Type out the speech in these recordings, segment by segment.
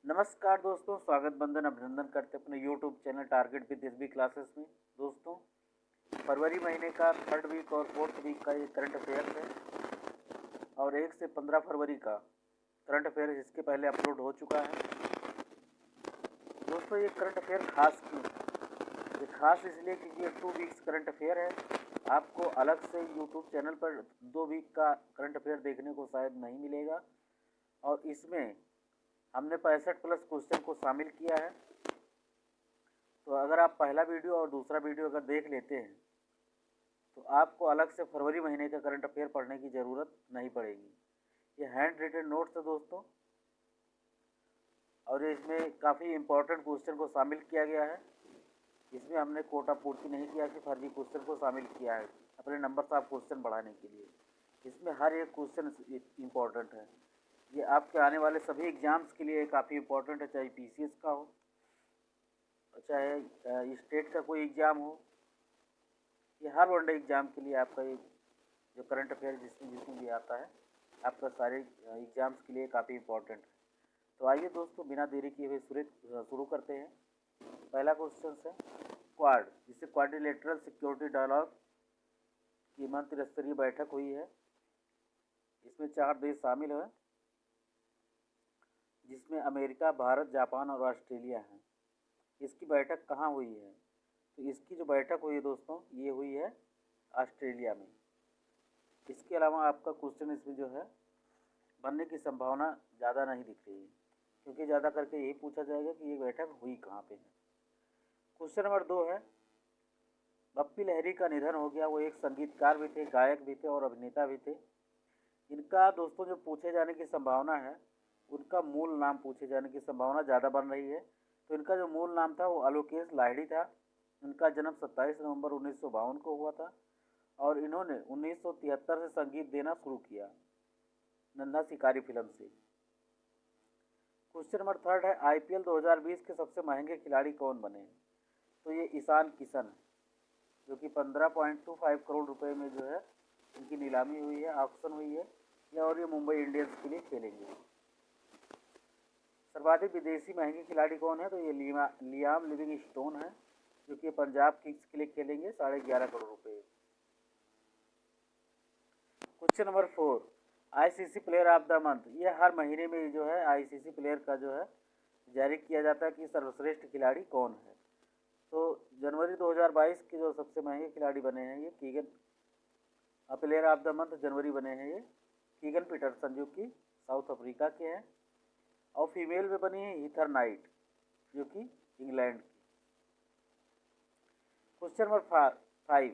नमस्कार दोस्तों, स्वागत बंदन अभिनंदन करते अपने YouTube channel target with SB classes में। दोस्तों, फरवरी महीने का थर्ड वीक और फोर्थ वीक का ये करंट अफेयर है और 1 से 15 फरवरी का करंट अफेयर इसके पहले अपलोड हो चुका है। दोस्तों, ये करंट अफेयर खास क्यों है? ये खास इसलिए कि ये 2 वीक्स करंट अफेयर है। आपको अलग से यूट्यूब चैनल पर 2 वीक का करंट अफेयर देखने को शायद नहीं मिलेगा और इसमें हमने 65 प्लस क्वेश्चन को शामिल किया है। तो अगर आप पहला वीडियो और दूसरा वीडियो अगर देख लेते हैं तो आपको अलग से फरवरी महीने का करंट अफेयर पढ़ने की ज़रूरत नहीं पड़ेगी। ये हैंड रिटन नोट्स है दोस्तों और इसमें काफ़ी इम्पोर्टेंट क्वेश्चन को शामिल किया गया है। इसमें हमने कोटा पूर्ति नहीं किया कि फर्जी क्वेश्चन को शामिल किया है अपने नंबर से आप क्वेश्चन बढ़ाने के लिए। इसमें हर एक क्वेश्चन इम्पोर्टेंट है। ये आपके आने वाले सभी एग्ज़ाम्स के लिए काफ़ी इम्पोर्टेंट है, चाहे पीसीएस का हो, चाहे स्टेट का कोई एग्ज़ाम हो, ये हर वनडे एग्ज़ाम के लिए आपका ये जो करंट अफेयर जिसमें भी आता है आपका सारे एग्ज़ाम्स के लिए काफ़ी इम्पोर्टेंट है। तो आइए दोस्तों, बिना देरी किए हुए शुरू करते हैं। पहला क्वेश्चन है क्वाड, जिसे क्वाड्रिलेटरल सिक्योरिटी डायलॉग की मंत्री स्तरीय बैठक हुई है। इसमें 4 देश शामिल हैं जिसमें अमेरिका, भारत, जापान और ऑस्ट्रेलिया हैं। इसकी बैठक कहाँ हुई है? तो इसकी जो बैठक हुई है दोस्तों, ये हुई है ऑस्ट्रेलिया में। इसके अलावा आपका क्वेश्चन इसमें जो है बनने की संभावना ज़्यादा नहीं दिख रही है, क्योंकि ज़्यादा करके यही पूछा जाएगा कि ये बैठक हुई कहाँ पे है। क्वेश्चन नंबर 2 है बप्पी लहरी का निधन हो गया। वो एक संगीतकार भी थे, गायक भी थे और अभिनेता भी थे। इनका दोस्तों जो पूछे जाने की संभावना है, उनका मूल नाम पूछे जाने की संभावना ज़्यादा बन रही है। तो इनका जो मूल नाम था वो आलोकेश लाहिड़ी था। इनका जन्म 27 नवंबर 1952 को हुआ था और इन्होंने 1973 से संगीत देना शुरू किया, नन्हा शिकारी फिल्म से। क्वेश्चन नंबर 3 है आईपीएल 2020 के सबसे महंगे खिलाड़ी कौन बने? तो ये ईशान किशन है, जो कि 15.25 करोड़ रुपए में जो है इनकी नीलामी हुई है, ऑक्शन हुई है और ये मुंबई इंडियंस के लिए खेलेंगे। सर्वाधिक विदेशी महंगे खिलाड़ी कौन है? तो ये लियाम लिविंगस्टोन है, जो कि पंजाब किंग्स के लिए खेलेंगे, 11.5 करोड़ रुपए। Question number 4 ICC player of the month, ये हर महीने में जो है आईसीसी प्लेयर का जो है जारी किया जाता है कि सर्वश्रेष्ठ खिलाड़ी कौन है। तो जनवरी 2022 के जो सबसे महंगे खिलाड़ी बने हैं ये Keegan, player of the month जनवरी बने हैं ये कीगन पीटरसन, जो कि साउथ अफ्रीका के हैं। और फीमेल में बनी है हीथर नाइट, जो कि इंग्लैंड की। क्वेश्चन नंबर 5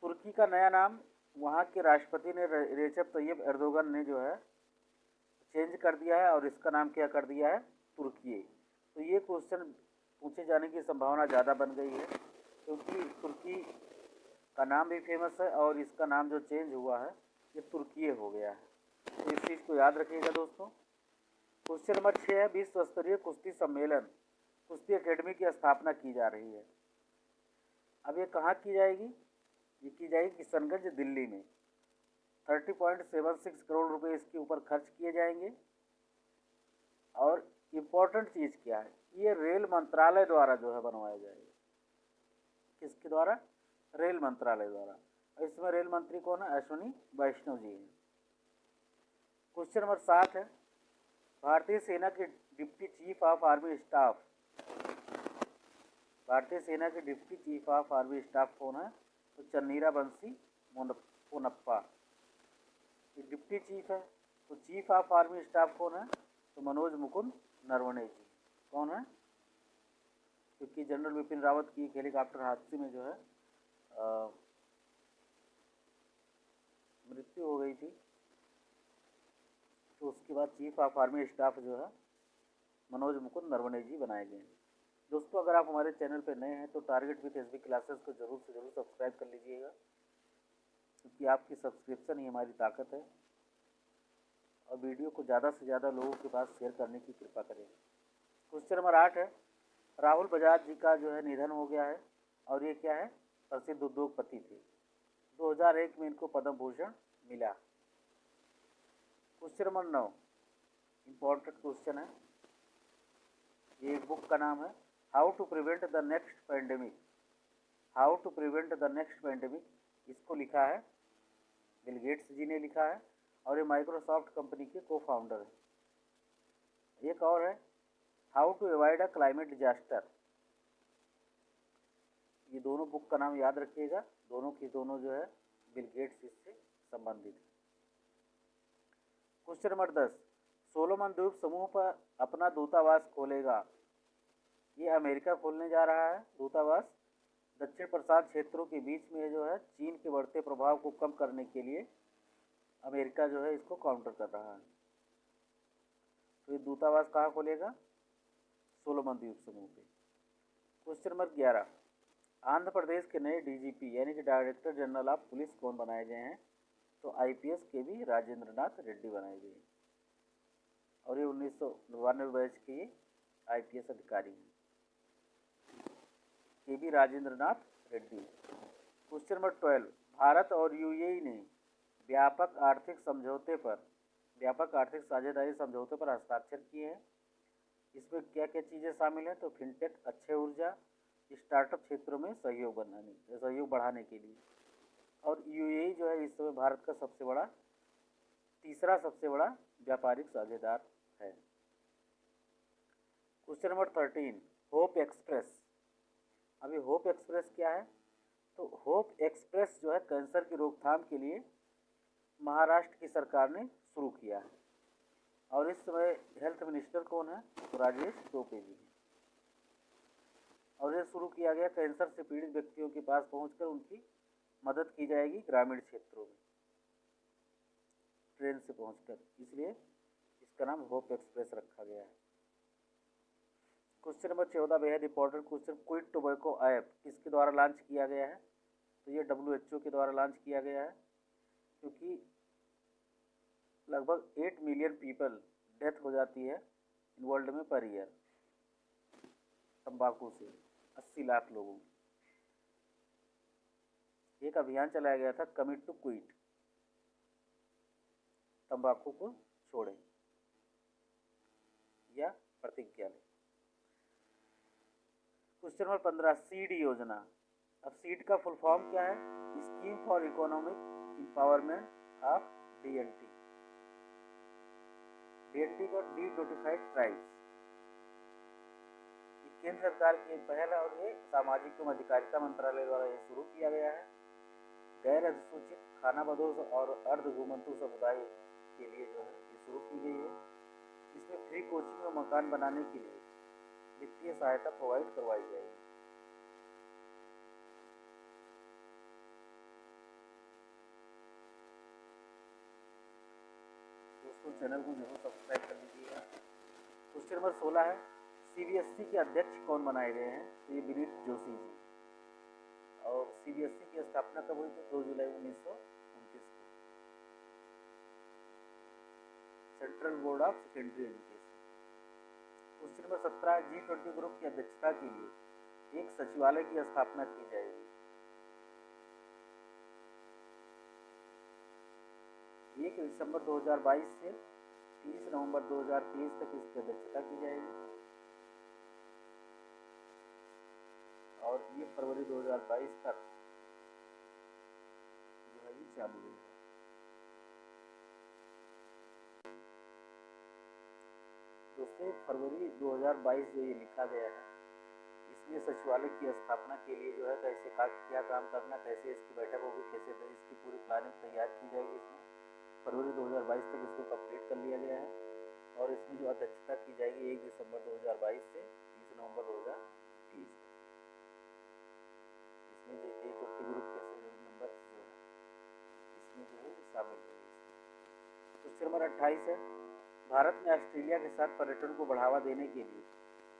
तुर्की का नया नाम वहाँ के राष्ट्रपति ने रेजब तैयब एर्दोगन ने जो है चेंज कर दिया है और इसका नाम क्या कर दिया है? तुर्की। तो ये क्वेश्चन पूछे जाने की संभावना ज़्यादा बन गई है, क्योंकि तुर्की का नाम भी फेमस है और इसका नाम जो चेंज हुआ है ये तुर्की हो गया है। तो इस चीज़ को याद रखिएगा दोस्तों। क्वेश्चन नंबर 6 है विश्व स्तरीय कुश्ती सम्मेलन कुश्ती एकेडमी की स्थापना की जा रही है। अब ये कहाँ की जाएगी? ये की जाएगी किशनगंज, दिल्ली में। 30.76 करोड़ रुपए इसके ऊपर खर्च किए जाएंगे। और इम्पोर्टेंट चीज़ क्या है, ये रेल मंत्रालय द्वारा जो है बनवाया जाएगा। किसके द्वारा? रेल मंत्रालय द्वारा। और इसमें रेल मंत्री कौन है? अश्विनी वैष्णव जी हैं। क्वेश्चन नंबर 7 है भारतीय सेना के deputy chief of army staff, भारतीय सेना के deputy chief of army staff कौन है? तो चन्नीरा बंसी पोनप्पा, ये डिप्टी चीफ है। तो चीफ ऑफ आर्मी स्टाफ कौन है? तो मनोज मुकुंद नरवणे जी। कौन है? क्योंकि जनरल बिपिन रावत की एक हेलीकॉप्टर हादसे में जो है मृत्यु हो गई थी, तो उसके बाद चीफ ऑफ आर्मी स्टाफ जो है मनोज मुकुंद नरवणे जी बनाए गए हैं। दोस्तों, अगर आप हमारे चैनल पर नए हैं तो टारगेट विद एसबी क्लासेस को जरूर से जरूर सब्सक्राइब कर लीजिएगा, क्योंकि आपकी सब्सक्रिप्शन ही हमारी ताकत है। और वीडियो को ज़्यादा से ज़्यादा लोगों के पास शेयर करने की कृपा करें। क्वेश्चन नंबर 8 है राहुल बजाज जी का जो है निधन हो गया है और ये क्या है? प्रसिद्ध उद्योगपति थे। 2001 में इनको पद्म भूषण मिला। क्वेश्चन नंबर 9 इम्पोर्टेंट क्वेश्चन है एक बुक का नाम है how to prevent the next pandemic. How to prevent the next pandemic, इसको लिखा है बिल गेट्स जी ने लिखा है, और ये माइक्रोसॉफ्ट कंपनी के को फाउंडर है। एक और है how to avoid a climate disaster. ये दोनों बुक का नाम याद रखिएगा, दोनों की दोनों जो है बिल गेट्स इससे संबंधित है। क्वेश्चन नंबर 10, सोलोमन द्वीप समूह पर अपना दूतावास खोलेगा। ये अमेरिका खोलने जा रहा है दूतावास। दक्षिण प्रशांत क्षेत्रों के बीच में जो है चीन के बढ़ते प्रभाव को कम करने के लिए अमेरिका जो है इसको काउंटर कर रहा है। तो ये दूतावास कहाँ खोलेगा? सोलोमन द्वीप समूह पे। क्वेश्चन नंबर 11, आंध्र प्रदेश के नए डीजीपी यानी कि डायरेक्टर जनरल ऑफ पुलिस कौन बनाए गए हैं? तो आईपीएस के वी राजेंद्र नाथ रेड्डी बनाए गए हैं, और ये 1992 बैच के ये आईपीएस अधिकारी हैं, K V Rajendra Nath Reddy. Question number 12, Bharat और यूएई ने व्यापक आर्थिक साझेदारी समझौते पर हस्ताक्षर किए हैं। इसमें क्या क्या चीज़ें शामिल हैं? तो फिनटेक, अक्षय ऊर्जा, स्टार्टअप क्षेत्रों में सहयोग बढ़ाने के लिए। और यूएई जो है इस समय भारत का तीसरा सबसे बड़ा व्यापारिक साझेदार है। Question number 13, hope express. अभी होप एक्सप्रेस क्या है? तो होप एक्सप्रेस जो है कैंसर की रोकथाम के लिए महाराष्ट्र की सरकार ने शुरू किया है, और इस समय हेल्थ मिनिस्टर कौन है? तो राजेश टोपे जी हैं। और ये शुरू किया गया कैंसर से पीड़ित व्यक्तियों के पास पहुंचकर उनकी मदद की जाएगी ग्रामीण क्षेत्रों में ट्रेन से पहुंचकर, इसलिए इसका नाम होप एक्सप्रेस रखा गया है। क्वेश्चन नंबर 14 बेहद important question, quit tobacco app किसके द्वारा लॉन्च किया गया है? तो ये WHO के द्वारा लॉन्च किया गया है, क्योंकि लगभग 8 मिलियन पीपल डेथ हो जाती है इन वर्ल्ड में पर ईयर तंबाकू से, 80 लाख लोगों की। एक अभियान चलाया गया था कमिट टू क्विट, तंबाकू को छोड़ें या प्रतिज्ञा लें। क्वेश्चन नंबर 15, सीड योजना। अब सीड का फुल फॉर्म क्या है? Scheme for economic empowerment of DNT. DNT को डी नोटिफाइड ट्राइब्स, केंद्र सरकार की एक पहल है, और ये सामाजिक एवं अधिकारिता मंत्रालय द्वारा ये शुरू किया गया है। गैर अधिसूचित खानाबदोश और अर्ध घुमंतु समुदाय के लिए जो है ये शुरू की गई है। इसमें फ्री कोचिंग और मकान बनाने के लिए वित्तीय सहायता प्रोवाइड करवाई जाएगी। दोस्तों चैनल को जरूर सब्सक्राइब कर लीजिएगा। क्वेश्चन नंबर 16 है, सीबीएसई के अध्यक्ष कौन बनाए गए हैं? तो ये विनीत जोशी जी। और सीबीएसई की स्थापना कब हुई थी? 2 जुलाई 1929 को। Central board of secondary education. Question number 17, G20 group की अध्यक्षता के लिए एक सचिवालय की स्थापना की जाएगी। 1 दिसंबर 2022 से 30 नवंबर 2023 तक इसकी अध्यक्षता की जाएगी, और ये फरवरी 2022 तक जो है ये चालू है। दोस्तों फरवरी 2022 जो ये लिखा गया है, इसमें सचिवालय की स्थापना के लिए जो है कैसे क्या काम करना, कैसे इसकी बैठक होगी, कैसे इसकी पूरी प्लानिंग तैयार की जाएगी। इसमें फरवरी 2022 तक इसको कंप्लीट कर लिया गया है, और इसमें जो अध्यक्षता की जाएगी 1 दिसंबर 2022 से 30 नवंबर 2023 तक। इसमें जो G20 ग्रुप के मेंबर्स जो है इसमें जो है शामिल होंगे। क्वेश्चन नंबर 28 है, भारत ने ऑस्ट्रेलिया के साथ पर्यटन को बढ़ावा देने के लिए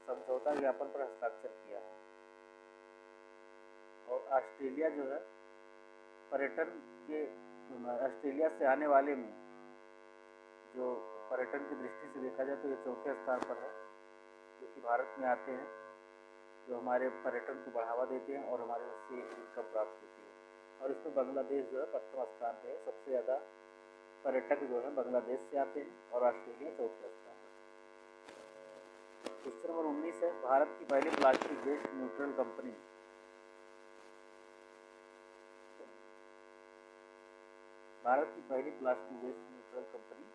समझौता ज्ञापन पर हस्ताक्षर किया है, और ऑस्ट्रेलिया जो है पर्यटन के ऑस्ट्रेलिया से आने वाले में जो पर्यटन की दृष्टि से देखा जाए तो ये चौथे स्थान पर है, क्योंकि भारत में आते हैं जो हमारे पर्यटन को बढ़ावा देते हैं और हमारे उससे इनकम प्राप्त होती है। और इसमें बांग्लादेश जो है प्रथम स्थान पे है, सबसे ज़्यादा पर्यटक जो है बांग्लादेश से आते हैं, और ऑस्ट्रेलिया चौथे स्थान पर। क्वेश्चन नंबर 19 है, भारत की पहली plastic waste neutral company. Bharat की पहली प्लास्टिक वेस्ट न्यूट्रल कंपनी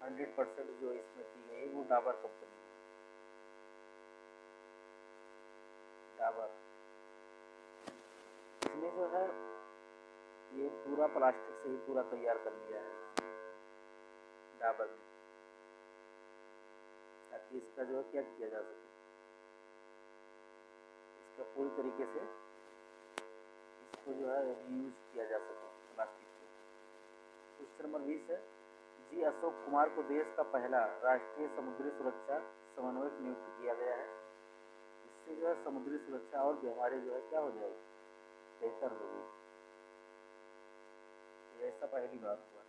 100% जो इसमें की गई है वो डाबर कंपनी है। डाबर इसमें जो है ये पूरा प्लास्टिक से ही पूरा तैयार कर लिया है डाबर ने, ताकि इसका जो है क्या किया जा सके, इसका पूरी तरीके से इसको जो है यूज किया जा सके प्लास्टिक को। क्वेश्चन नंबर 20 है, जी अशोक कुमार को देश का पहला राष्ट्रीय समुद्री सुरक्षा समन्वयक नियुक्त किया गया है। इससे जो है समुद्री सुरक्षा और भी हमारे जो है क्या हो जाएगी, बेहतर होगी। ऐसा पहली बात हुआ।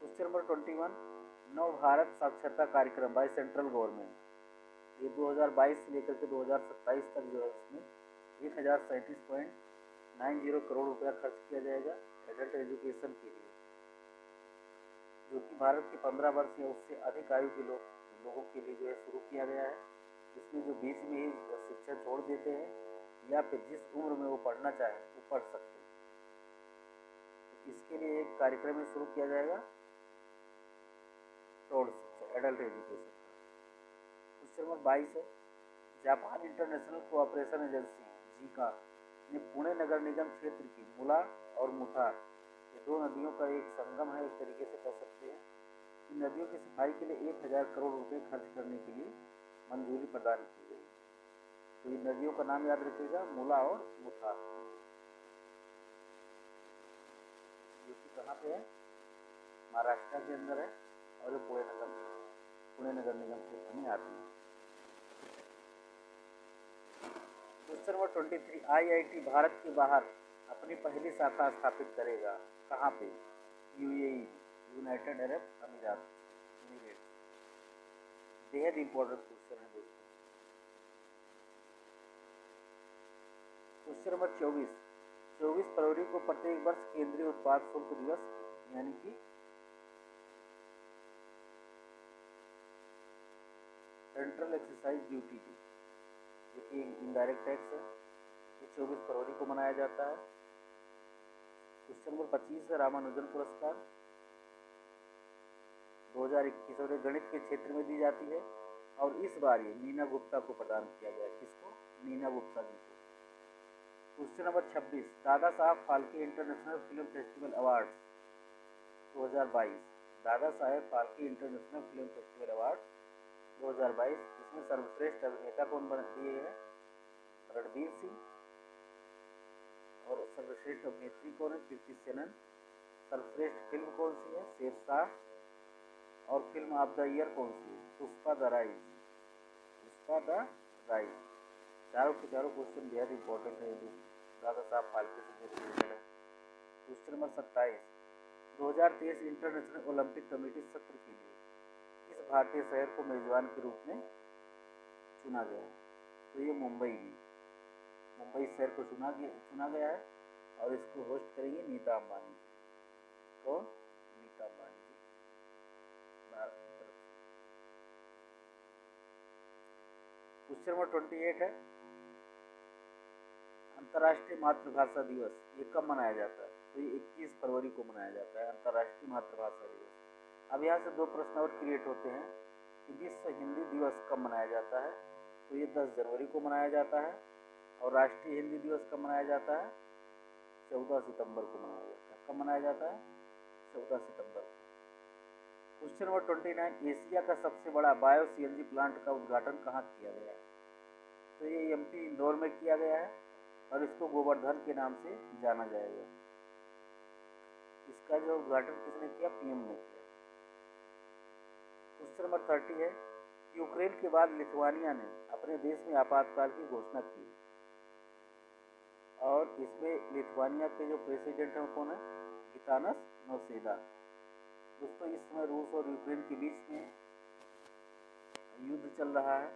क्वेश्चन नंबर 21, नव भारत साक्षरता कार्यक्रम बाय सेंट्रल गवर्नमेंट, ये 2022 से लेकर के 2027 तक जो है इसमें 1037.90 करोड़ रुपया खर्च किया जाएगा एडल्ट एजुकेशन के लिए, जो कि भारत के 15 वर्ष या उससे अधिक आयु के लोगों के लिए जो है शुरू किया गया है। इसमें जो बीच में ही शिक्षा छोड़ देते हैं या फिर जिस उम्र में वो पढ़ना चाहे वो पढ़ सकते हैं, तो इसके लिए एक कार्यक्रम में शुरू किया जाएगा प्रौढ़ शिक्षा एडल्ट एजुकेशन। क्वेश्चन नंबर 22 है, Japan international cooperation agency Zika ने पुणे नगर निगम क्षेत्र की मुला और मुठा, ये दो नदियों का एक संगम है, एक तरीके से कह सकते हैं। इन नदियों की सफाई के लिए 1000 करोड़ रुपए खर्च करने के लिए मंजूरी प्रदान की गई। तो इन नदियों का नाम याद रखिएगा, मुला और मुठा, जो कि कहाँ पे है, महाराष्ट्र के अंदर है और ये पुणे नगर निगम क्षेत्र में आती है। क्वेश्चन नंबर 23, IIT भारत के बाहर अपनी पहली शाखा स्थापित करेगा, कहाँ पे, UAE यूनाइटेड अरब अमीरात। बेहद इंपॉर्टेंट क्वेश्चन है दोस्तों। क्वेश्चन नंबर 24 फरवरी को प्रत्येक वर्ष केंद्रीय उत्पाद शुल्क दिवस यानी कि सेंट्रल एक्साइज ड्यूटी डे, जो कि इनडायरेक्ट टैक्स है, ये 24 फरवरी को मनाया जाता है। क्वेश्चन नंबर 25 है, रामानुजन पुरस्कार 2021 और गणित के क्षेत्र में दी जाती है और इस बार ये नीना गुप्ता को प्रदान किया गया। किसको, नीना गुप्ता जी को। Question number 26, Dada Saheb Phalke international film festival award 2022, Dada Saheb Phalke international film festival award 2022, इसमें सर्वश्रेष्ठ अभिनेता कौन दिए हैं, रणवीर सिंह, और सर्वश्रेष्ठ अभिनेत्री कौन है, कीर्ति सेनन। सर्वश्रेष्ठ फिल्म कौन सी है, शेरशाह, और फिल्म ऑफ द ईयर कौन सी है, पुष्पा द राइज। चारों के चारों क्वेश्चन बेहद इंपॉर्टेंट है, दादा साहब फाल्के से रिलेटेड है। Question number 27, 2023 international Olympic committee सत्र के लिए किस भारतीय शहर को मेजबान के रूप में चुना गया है, तो ये मुंबई शहर को चुना गया है और इसको होस्ट करेंगे नीता अंबानी। कौन, नीता अंबानी जी, भारत की तरफ से। क्वेश्चन नंबर 28 है, अंतर्राष्ट्रीय मातृभाषा दिवस ये कब मनाया जाता है, तो ये 21 फरवरी को मनाया जाता है अंतर्राष्ट्रीय मातृभाषा दिवस। अब यहाँ से दो प्रश्न और क्रिएट होते हैं कि विश्व हिंदी दिवस कब मनाया जाता है, तो ये 10 जनवरी को मनाया जाता है, और राष्ट्रीय हिंदी दिवस कब मनाया जाता है, 14 सितंबर को मनाया जाता है। कब मनाया जाता है, 14 सितंबर को। क्वेश्चन नंबर 29, एशिया का सबसे बड़ा बायो CNG प्लांट का उद्घाटन कहाँ किया गया है, तो ये MP इंदौर में किया गया है और इसको गोवर्धन के नाम से जाना जाएगा। इसका जो उद्घाटन किसने किया, PM ने किया। क्वेश्चन नंबर 30 है, यूक्रेन के बाद लिथुआनिया ने अपने देश में आपातकाल की घोषणा की और इसमें लिथुआनिया के जो प्रेसिडेंट हैं कौन है, गितानस नौसेदा। दोस्तों इस समय रूस और यूक्रेन के बीच में युद्ध चल रहा है,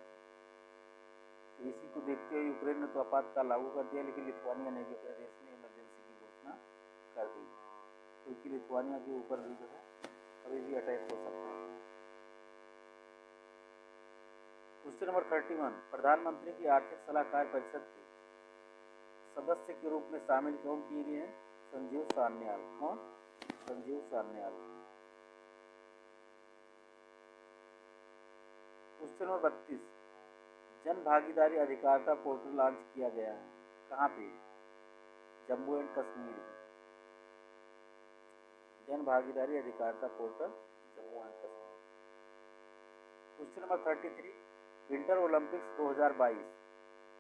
तो इसी को देखते हुए यूक्रेन ने तो आपातकाल लागू कर दिया, लेकिन लिथुआनिया ने भी अपने देश में इमरजेंसी की घोषणा कर दी, क्योंकि जबकि लिथुआनिया के ऊपर भी जो है कभी भी अटैक हो सकता है। क्वेश्चन नंबर 31, प्रधानमंत्री की आर्थिक सलाहकार परिषद के सदस्य के रूप में शामिल कौन किए गए हैं? संजीव सान्याल। कौन? संजीव सान्याल। क्वेश्चन नंबर 32, जन भागीदारी अधिकारिता पोर्टल लॉन्च किया गया है, कहाँ पे? जम्मू एंड कश्मीर में। जन भागीदारी अधिकारिता portal Jammu and Kashmir. Question number 33, winter Olympics 2022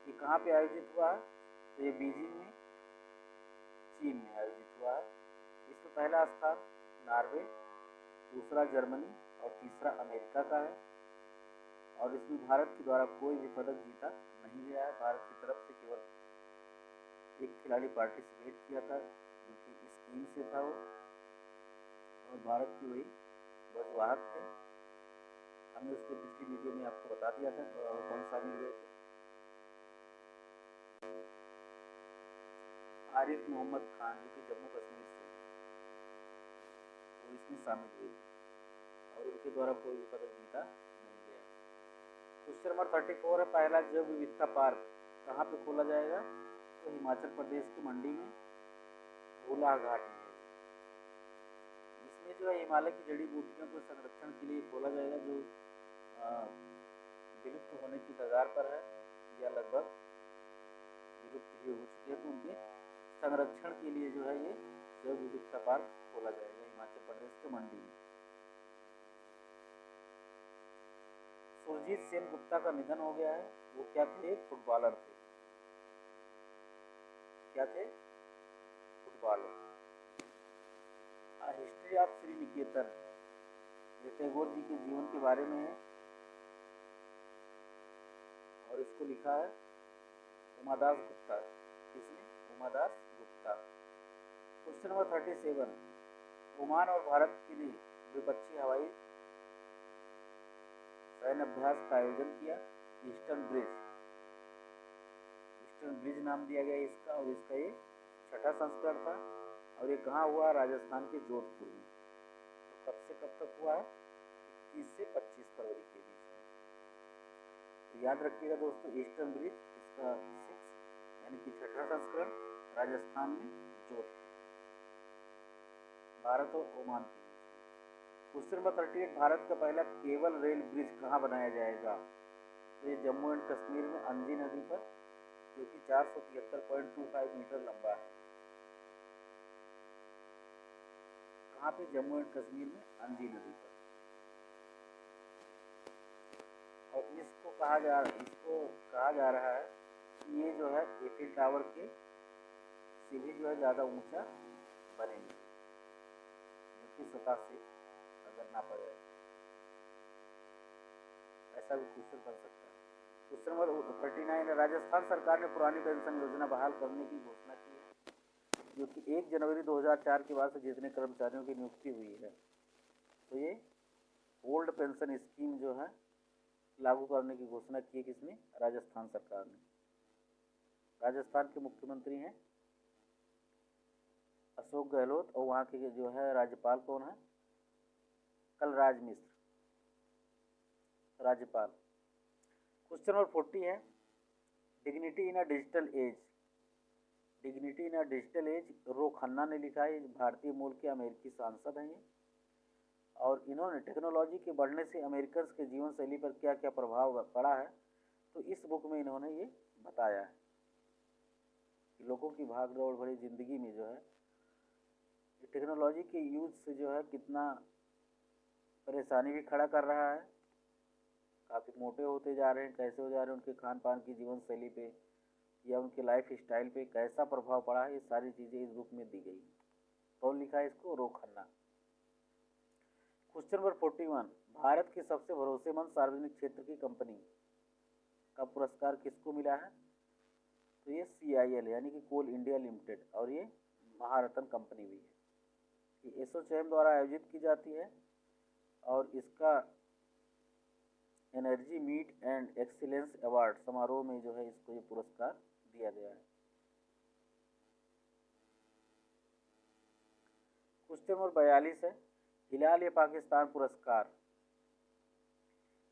ये कहाँ पे आयोजित हुआ है? तो ये बीजिंग में चीन में आयोजित हुआ है। इसमें पहला स्थान नॉर्वे, दूसरा जर्मनी और तीसरा अमेरिका का है। और इसमें भारत के द्वारा कोई भी पदक जीता नहीं गया है। भारत की तरफ से केवल एक खिलाड़ी पार्टिसिपेट किया था जो कि इस टीम से था वो, और भारत के वही ध्वजवाहक थे। हमने उसके पिछली वीडियो में आपको बता दिया था कौन शामिल हुए थे। आरिफ मोहम्मद खान जो कि जम्मू कश्मीर से वो इसमें शामिल हुए थे और उनके द्वारा कोई भी पदक जीता नहीं गया। क्वेश्चन नंबर 34 है, पहला जैव विविधता पार्क कहाँ पे खोला जाएगा? तो हिमाचल प्रदेश की मंडी में भोला घाट में। इसमें जो है हिमालय की जड़ी बूटियों को संरक्षण के लिए खोला जाएगा जो विलुप्त होने की कगार पर है या लगभग विलुप्त ही हो चुके हैं, तो उनके संरक्षण के लिए जो है ये जैव विविधता पार्क खोला जाएगा हिमाचल प्रदेश के मंडी में। सुरजीत सेन गुप्ता का निधन हो गया है। वो क्या थे? फुटबॉलर थे। क्या थे? फुटबॉलर। हिस्ट्री ऑफ श्री निकेतन ये टैगोर जी के जीवन के बारे में है और इसको लिखा है उमादास गुप्ता। किसने? उमादास गुप्ता। क्वेश्चन नंबर 37, ओमान और भारत के लिए द्विपक्षीय हवाई सैन्य अभ्यास का आयोजन किया। Eastern bridge. ईस्टर्न ब्रिज नाम दिया गया इसका और इसका ये छठा संस्करण था और ये कहाँ हुआ? राजस्थान के जोधपुर में। तो कब से कब तक हुआ है? 21 से 25 फरवरी के बीच में। तो याद रखिएगा दोस्तों, ईस्टर्न ब्रिज इसका 6 यानी कि छठा संस्करण राजस्थान में जोधपुर, भारत और ओमान के बीच में। क्वेश्चन नंबर 38, भारत का पहला केबल रेल ब्रिज कहाँ बनाया जाएगा? तो ये जम्मू एंड कश्मीर में अंजी नदी पर जो कि 473.25 मीटर लंबा है। कहाँ पे? जम्मू एंड कश्मीर में अंजी नदी पर। और इसको कहा जा रहा है कि ये जो है एफिल टावर के से भी जो है ज़्यादा ऊंचा बनेंगे जो कि सतह से अगर नापा जाए। ऐसा भी क्वेश्चन बन सकता है। क्वेश्चन नंबर 39 है, राजस्थान सरकार ने पुरानी पेंशन योजना बहाल करने की घोषणा की है जो कि 1 जनवरी 2004 के बाद से जितने कर्मचारियों की नियुक्ति हुई है तो ये ओल्ड पेंशन स्कीम जो है लागू करने की घोषणा की है। किसने? राजस्थान सरकार ने। राजस्थान के मुख्यमंत्री हैं अशोक गहलोत और वहाँ के जो है राज्यपाल कौन है? कलराज मिश्र राज्यपाल। क्वेश्चन नंबर 40 है, dignity in a digital age. Dignity in a digital age Ro Khanna ने लिखा है। भारतीय मूल के अमेरिकी सांसद हैं ये और इन्होंने टेक्नोलॉजी के बढ़ने से अमेरिकन के जीवन शैली पर क्या क्या प्रभाव पड़ा है तो इस बुक में इन्होंने ये बताया है कि लोगों की भाग दौड़ भरी जिंदगी में जो है टेक्नोलॉजी के यूज से जो है कितना परेशानी भी खड़ा कर रहा है। काफ़ी मोटे होते जा रहे हैं, कैसे हो जा रहे हैं, उनके खान पान की जीवन शैली पे या उनके लाइफ स्टाइल पे कैसा प्रभाव पड़ा है, ये सारी चीज़ें इस बुक में दी गई। कौन लिखा है इसको? रो खन्ना। क्वेश्चन नंबर 41, भारत की सबसे भरोसेमंद सार्वजनिक क्षेत्र की कंपनी का पुरस्कार किसको मिला है? तो ये CIL यानी कि कोल इंडिया लिमिटेड और ये महारत्न कंपनी भी है। ये एसोचैम द्वारा आयोजित की जाती है और इसका energy meet and excellence award समारोह में जो है इसको ये पुरस्कार दिया गया है। क्वेश्चन नंबर 42 है, हिलाल ए पाकिस्तान पुरस्कार।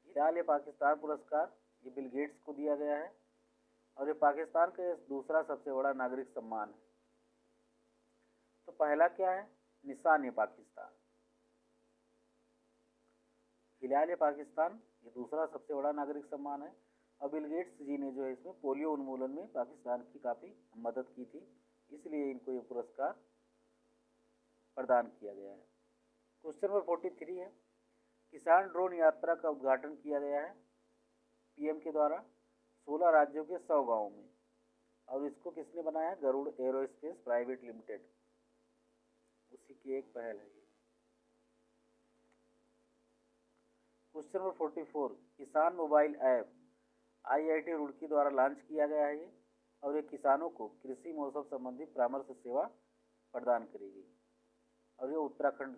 हिलाल ए पाकिस्तान पुरस्कार ये बिल गेट्स को दिया गया है और ये पाकिस्तान का दूसरा सबसे बड़ा नागरिक सम्मान है। तो पहला क्या है, निशान ए पाकिस्तान। हिलाल ए पाकिस्तान ये दूसरा सबसे बड़ा नागरिक सम्मान है और बिल गेट्स जी ने जो है इसमें पोलियो उन्मूलन में पाकिस्तान की काफ़ी मदद की थी, इसलिए इनको ये पुरस्कार प्रदान किया गया है। क्वेश्चन नंबर 43 है, किसान ड्रोन यात्रा का उद्घाटन किया गया है पीएम के द्वारा 16 राज्यों के 100 गाँव में और इसको किसने बनाया, गरुड़ एरोस्पेस प्राइवेट लिमिटेड, उसी की एक पहल है ये। क्वेश्चन नंबर 44, किसान मोबाइल ऐप आईआईटी रुड़की द्वारा लॉन्च किया गया है ये और ये किसानों को कृषि मौसम संबंधी परामर्श सेवा प्रदान करेगी और ये उत्तराखंड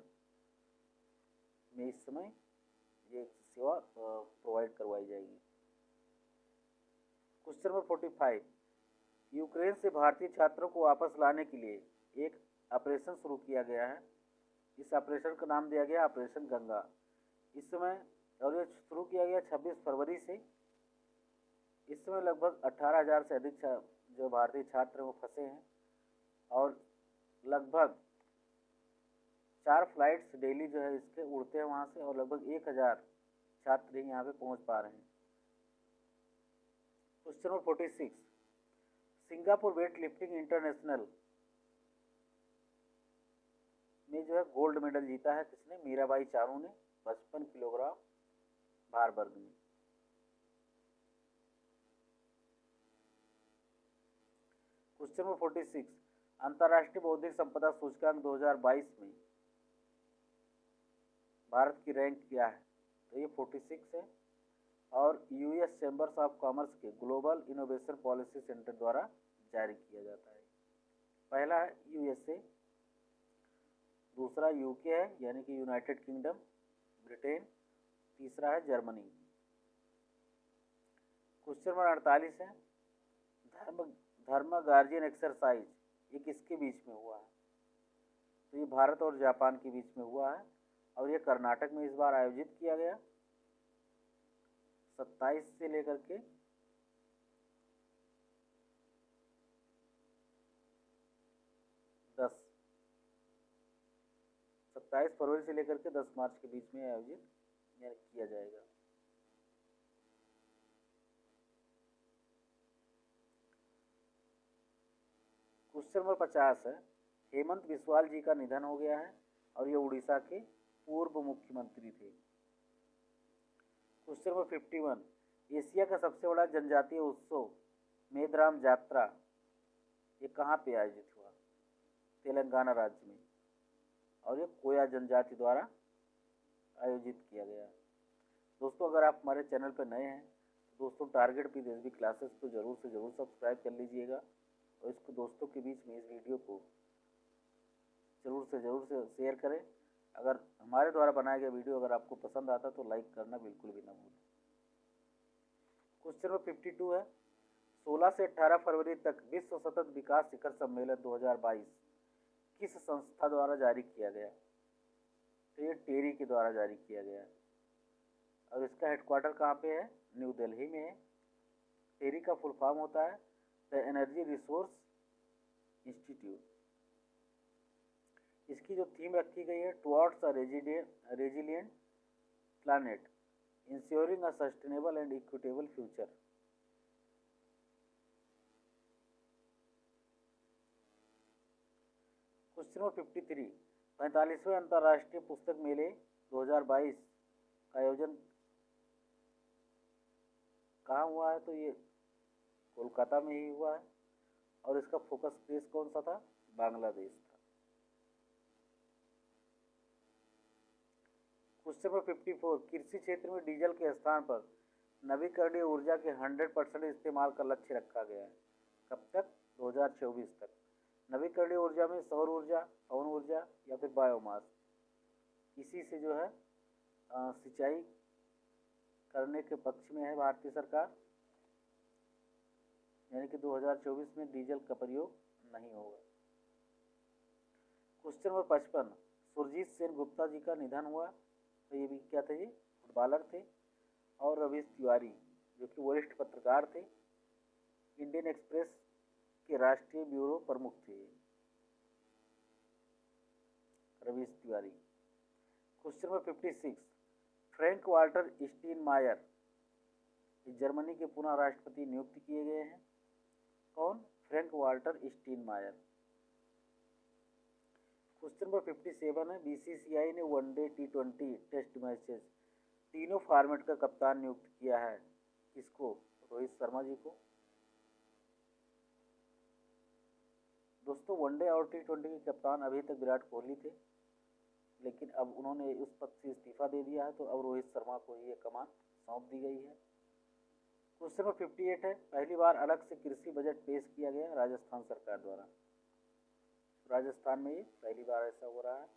में इस समय ये सेवा प्रोवाइड करवाई जाएगी। क्वेश्चन नंबर 45, यूक्रेन से भारतीय छात्रों को वापस लाने के लिए एक ऑपरेशन शुरू किया गया है। इस ऑपरेशन का नाम दिया गया ऑपरेशन गंगा। इस समय और ये शुरू किया गया 26 फरवरी से। इस समय लगभग 18,000 से अधिक जो भारतीय छात्र वो फंसे हैं और लगभग 4 फ्लाइट्स डेली जो है इसके उड़ते हैं वहाँ से और लगभग 1,000 छात्र ही यहाँ पे पहुँच पा रहे हैं। Question number 46, Singapore weight lifting international में जो है गोल्ड मेडल जीता है किसने, मीराबाई चानू ने 55 किलोग्राम भार वर्ग में। क्वेश्चन नंबर 46, अंतर्राष्ट्रीय बौद्धिक संपदा सूचकांक 2022 में भारत की रैंक क्या है, तो ये 46 है और यूएस चैम्बर्स ऑफ कॉमर्स के ग्लोबल इनोवेशन पॉलिसी सेंटर द्वारा जारी किया जाता है। पहला है यूएसए, दूसरा यूके है यानी कि यूनाइटेड किंगडम ब्रिटेन, तीसरा है जर्मनी। क्वेश्चन नंबर 48 है, धर्म गार्जियन एक्सरसाइज ये किसके बीच में हुआ है, तो ये भारत और जापान के बीच में हुआ है और ये कर्नाटक में इस बार आयोजित किया गया 27 से लेकर के 27 फरवरी से लेकर के 10 मार्च के बीच में आयोजित किया जाएगा। क्वेश्चन नंबर 50 है, हेमंत बिस्वाल जी का निधन हो गया है और ये उड़ीसा के पूर्व मुख्यमंत्री थे। क्वेश्चन नंबर 51, एशिया का सबसे बड़ा जनजातीय उत्सव मेदराम यात्रा ये कहाँ पे आयोजित हुआ, तेलंगाना राज्य में और ये कोया जनजाति द्वारा आयोजित किया गया। दोस्तों अगर आप हमारे चैनल पर नए हैं तो दोस्तों टारगेट पीएसबी क्लासेस को ज़रूर से ज़रूर सब्सक्राइब कर लीजिएगा और इसको दोस्तों के बीच में इस वीडियो को ज़रूर से शेयर करें। अगर हमारे द्वारा बनाया गया वीडियो अगर आपको पसंद आता तो लाइक करना बिल्कुल भी ना भूलें। क्वेश्चन नंबर 52 है, 16 से 18 फरवरी तक विश्व सतत विकास शिखर सम्मेलन 2022 किस संस्था द्वारा जारी किया गया, तो ये टेरी के द्वारा जारी किया गया है और इसका हेडक्वार्टर कहाँ पे है, न्यू दिल्ली में है। टेरी का फुल फॉर्म होता है द एनर्जी रिसोर्स इंस्टीट्यूट। इसकी जो थीम रखी गई है, towards a resilient planet ensuring a sustainable and equitable future. Question number 53, 45वें अंतर्राष्ट्रीय पुस्तक मेले 2022 का आयोजन कहाँ हुआ है, तो ये कोलकाता में ही हुआ है और इसका फोकस देश कौन सा था, बांग्लादेश था। क्वेश्चन नंबर 54, कृषि क्षेत्र में डीजल के स्थान पर नवीकरणीय ऊर्जा के 100% इस्तेमाल का लक्ष्य रखा गया है, कब तक, 2024 तक। नवीकरणीय ऊर्जा में सौर ऊर्जा, पवन ऊर्जा या फिर बायोमास, इसी से जो है सिंचाई करने के पक्ष में है भारतीय सरकार, यानी कि 2024 में डीजल का प्रयोग नहीं होगा। क्वेश्चन नंबर 55, सुरजीत सेन गुप्ता जी का निधन हुआ। तो ये भी क्या थे, ये फुटबॉलर थे। और रवीश तिवारी जो कि वरिष्ठ पत्रकार थे, इंडियन एक्सप्रेस के राष्ट्रीय ब्यूरो प्रमुख थे Ravish Tiwari. Question number 56, Frank Walter Steinmeier Germany के पुनः राष्ट्रपति नियुक्त किए गए हैं। कौन? Frank Walter Steinmeier. Question number 57 है, बीसीसीआई ने वनडे, टी20 टेस्ट मैचेस तीनों फॉर्मेट का कप्तान नियुक्त किया है। किसको? रोहित शर्मा जी को। दोस्तों वनडे और टी20 के कप्तान अभी तक विराट कोहली थे, लेकिन अब उन्होंने उस पद से इस्तीफा दे दिया है, तो अब रोहित शर्मा को ये कमान सौंप दी गई है। क्वेश्चन नंबर 58 है, पहली बार अलग से कृषि बजट पेश किया गया राजस्थान सरकार द्वारा। राजस्थान में ये पहली बार ऐसा हो रहा है,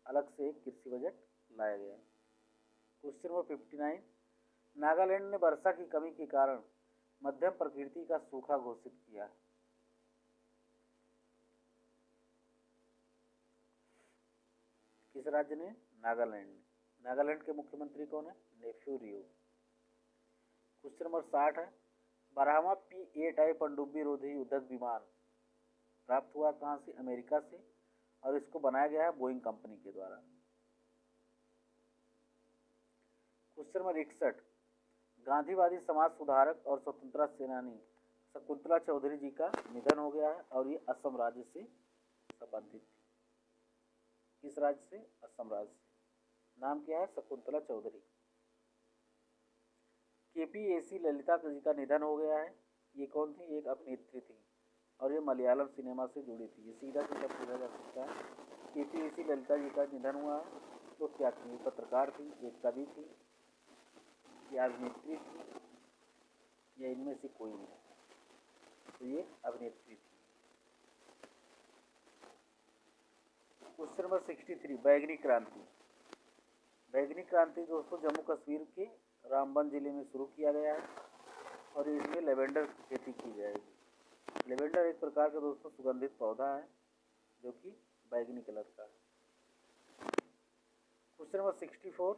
अलग से एक कृषि बजट लाया गया। क्वेश्चन नंबर 59, नागालैंड ने वर्षा की कमी के कारण मध्यम प्रकृति का सूखा घोषित किया। किस राज्य ने? नागालैंड ने। नागालैंड के मुख्यमंत्री कौन है? नेफ्यू रियो। क्वेश्चन नंबर 60 है, 12वां P-8I पनडुब्बी रोधी युद्धक विमान प्राप्त हुआ कहाँ से? अमेरिका से, और इसको बनाया गया है बोइंग कंपनी के द्वारा। क्वेश्चन नंबर 61, गांधीवादी समाज सुधारक और स्वतंत्रता सेनानी शकुंतला चौधरी जी का निधन हो गया है, और ये असम राज्य से संबंधित थी। किस राज्य से? असम राज्य से। नाम क्या है? शकुंतला चौधरी। केपीएसी ललिता जी का निधन हो गया है। ये कौन थी? एक अभिनेत्री थी, और ये मलयालम सिनेमा से जुड़ी थी। ये सीधा सीधा पूछा जा सकता है। केपीएसी ललिता जी का निधन हुआ है, तो क्या थी? पत्रकार थी, एक कवि थी, या अभिनेत्री थी, या इनमें से कोई नहीं? तो ये अभिनेत्री थी। क्वेश्चन नंबर 63, बैगनी क्रांति। बैगनी क्रांति दोस्तों जम्मू कश्मीर के रामबन जिले में शुरू किया गया है, और इसमें लेवेंडर की खेती की जाएगी। लेवेंडर एक प्रकार का दोस्तों सुगंधित पौधा है, जो कि बैगनी कलर का है। क्वेश्चन नंबर 64,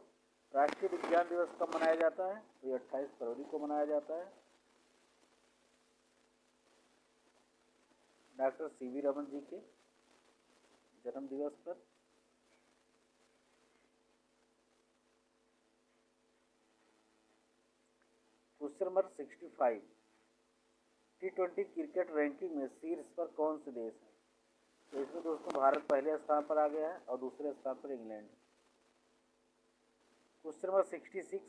राष्ट्रीय विज्ञान दिवस कब मनाया जाता है? तो ये 28 फरवरी को मनाया जाता है, डॉक्टर सीवी रमन जी के जन्म दिवस पर। Question number 65, T20 cricket ranking में शीर्ष पर कौन से देश है? तो इसमें दोस्तों भारत पहले स्थान पर आ गया है, और दूसरे स्थान पर इंग्लैंड है। क्वेश्चन नंबर 66,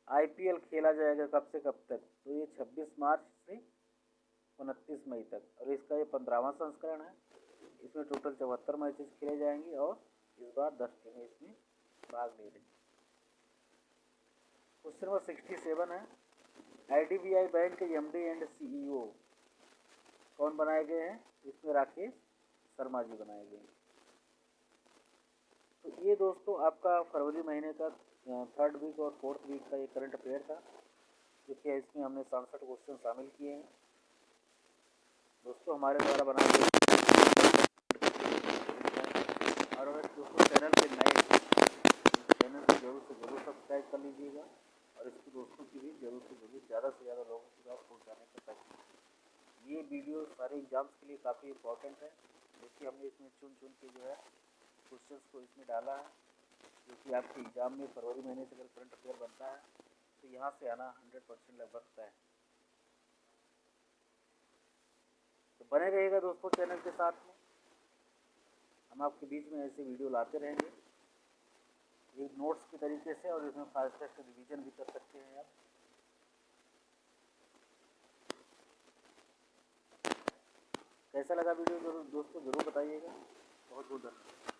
आईपीएल खेला जाएगा कब से कब तक? तो ये 26 मार्च से 29 मई तक, और इसका ये 15वां संस्करण है। इसमें टोटल 74 मैचेस खेले जाएंगे, और इस बार 10 टीमें इसमें भाग ले रही। क्वेश्चन नंबर 67 है, आईडीबीआई बैंक के एमडी एंड सीईओ कौन बनाए गए हैं? इसमें राकेश शर्मा जी बनाए गए। तो ये दोस्तों आपका फरवरी महीने का 3rd वीक और 4th वीक का ये करंट अफेयर था, जो कि इसमें हमने 67 क्वेश्चन शामिल किए हैं। दोस्तों हमारे द्वारा बनाए गए, और अगर दोस्तों चैनल पे नए चैनल को जरूर से जरूर सब्सक्राइब कर लीजिएगा, और इसको दोस्तों की भी जरूर से जरूर ज़्यादा से ज़्यादा लोगों के पास पहुँचाने का प्रयास। ये वीडियो सारे एग्जाम्स के लिए काफ़ी इंपॉर्टेंट है। देखिए हमने इसमें चुन के जो है क्वेश्चंस को इसमें डाला है, जो कि आपके एग्जाम में फरवरी महीने से अगर करंट अफेयर बनता है, तो यहाँ से आना 100% लगभग तय है। तो बने रहेगा दोस्तों चैनल के साथ में, हम आपके बीच में ऐसे वीडियो लाते रहेंगे, एक नोट्स के तरीके से, और इसमें फास्ट टेस्ट रिवीजन भी कर सकते हैं आप। कैसा लगा वीडियो दोस्तों जरूर बताइएगा। बहुत बहुत धन्यवाद।